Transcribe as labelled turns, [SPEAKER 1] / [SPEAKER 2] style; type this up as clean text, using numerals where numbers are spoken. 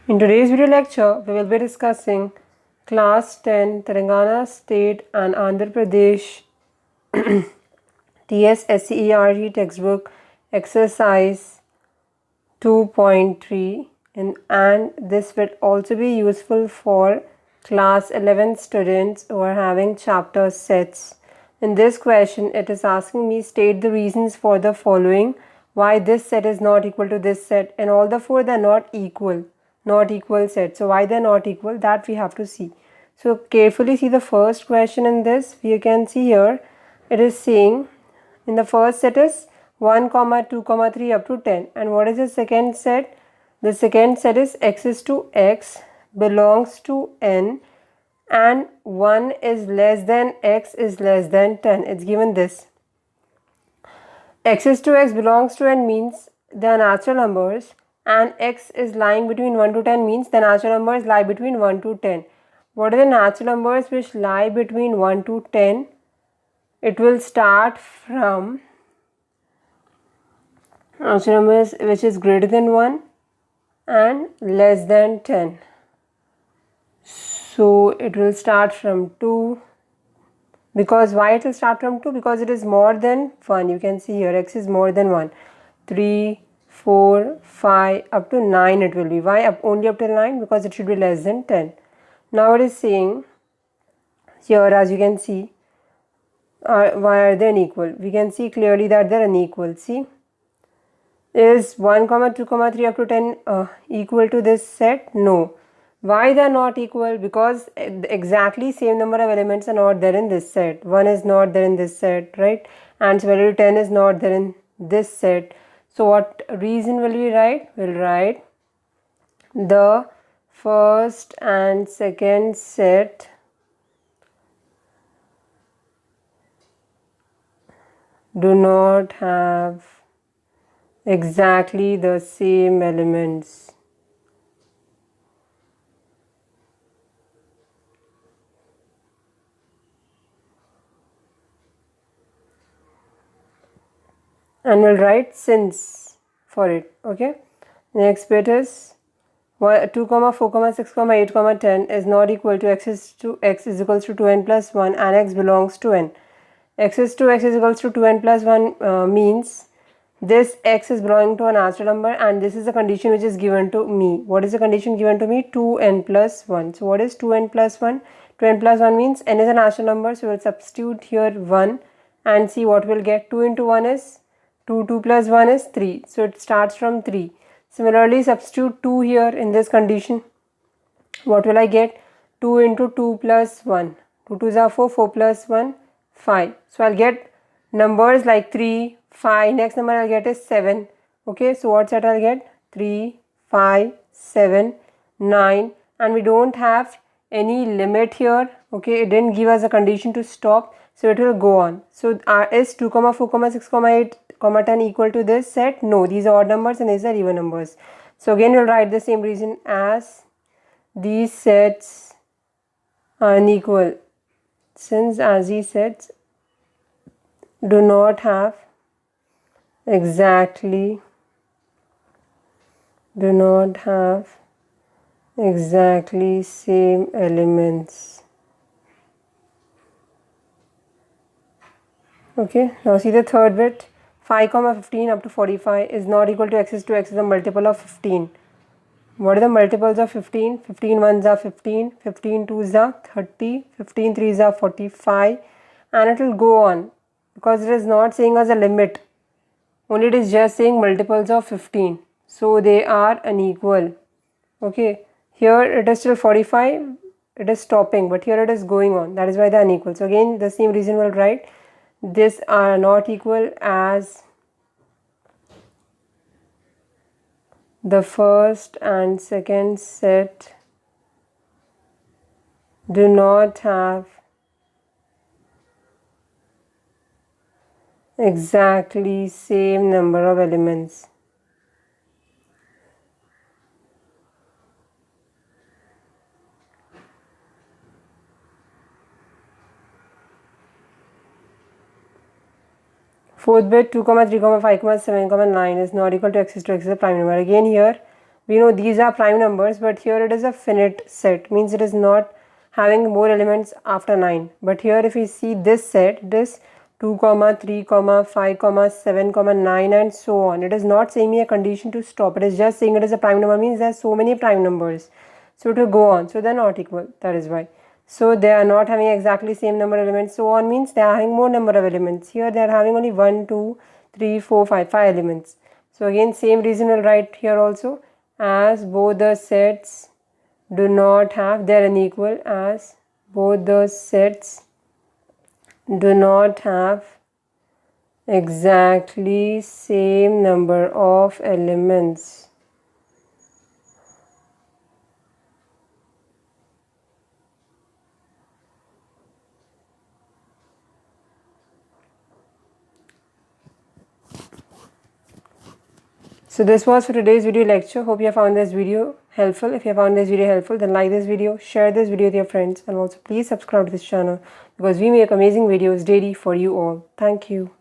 [SPEAKER 1] In today's video lecture, we will be discussing Class 10 Telangana State and Andhra Pradesh TSSCERT textbook exercise 2.3 and this will also be useful for class 11 students who are having chapter sets. In this question, it is asking me state the reasons for the following, why this set is not equal to this set, and all the four they are not equal set. So why they are not equal, that we have to see. So carefully see the first question in this. You can see here it is saying in the first set is 1, 2, 3 up to 10. And what is the second set? The second set is x is to x belongs to n and 1 is less than x is less than 10. It's given this. X is to x belongs to n means they are natural numbers, and x is lying between 1 to 10 means the natural numbers lie between 1 to 10. What are the natural numbers which lie between 1 to 10? It will start from natural numbers which is greater than 1 and less than 10. So it will start from 2. Because why it will start from 2? Because it is more than 1. You can see here x is more than 1. 3, 4, 5 up to 9 it will be. Why only up till 9? Because it should be less than 10. Now it is saying here, as you can see, why are they unequal? We can see clearly that they are unequal. See, is 1, 2, 3 up to 10 equal to this set? No. Why they are not equal? Because exactly same number of elements are not there in this set. 1 is not there in this set, right? And similarly 10 is not there in this set. So what reason will we write? We'll write the first and second set do not have exactly the same elements. And we'll write since for it. Okay, next bit is 2, 4, 6, 8, 10 is not equal to x is equals to 2n plus 1 and x belongs to n. X is to x is equals to 2n plus 1 means this x is belonging to a natural number, and this is the condition which is given to me. What is the condition given to me? 2n plus 1. So what is 2n plus 1? 2n plus 1 means n is a natural number, so we'll substitute here 1 and see what we'll get. 2 into 1 is 2, 2 plus 1 is 3. So it starts from 3. Similarly, substitute 2 here in this condition. What will I get? 2 into 2 plus 1. 2 2s are 4, 4 plus 1, 5. So I'll get numbers like 3, 5. Next number I'll get is 7. Okay, so what set I'll get? 3, 5, 7, 9. And we don't have any limit here. Okay, it didn't give us a condition to stop. So it will go on. So is 2, 4, 6, 8, 10 equal to this set? No, these are odd numbers and these are even numbers. So again we'll write the same reason as these sets are unequal since as these sets do not have exactly same elements. Okay, now see the third bit. 5, 15 up to 45 is not equal to x is to x is a multiple of 15. What are the multiples of 15? 15 ones are 15, 15 twos are 30, 15 threes are 45, and it will go on because it is not saying as a limit. Only it is just saying multiples of 15. So they are unequal. Okay, here it is still 45, it is stopping, but here it is going on. That is why they are unequal. So again the same reason we'll write this are not equal as the first and second set do not have exactly same number of elements. Fourth bit 2, 3, 5, 7, 9 is not equal to x is to x is a prime number. Again here we know these are prime numbers, but here it is a finite set, means it is not having more elements after 9. But here if we see this set, this 2, 3, 5, 7, 9 and so on, it is not saying me a condition to stop. It is just saying it is a prime number, means there are so many prime numbers. So to go on, so they are not equal, that is why. So they are not having exactly same number of elements. So on means they are having more number of elements. Here they are having only 1, 2, 3, 4, 5 elements. So again same reason will write here also, as both the sets do not have, they are unequal, as both the sets do not have exactly same number of elements. So this was for today's video lecture. Hope you have found this video helpful. If you have found this video helpful, then like this video, share this video with your friends, and also please subscribe to this channel because we make amazing videos daily for you all. Thank you.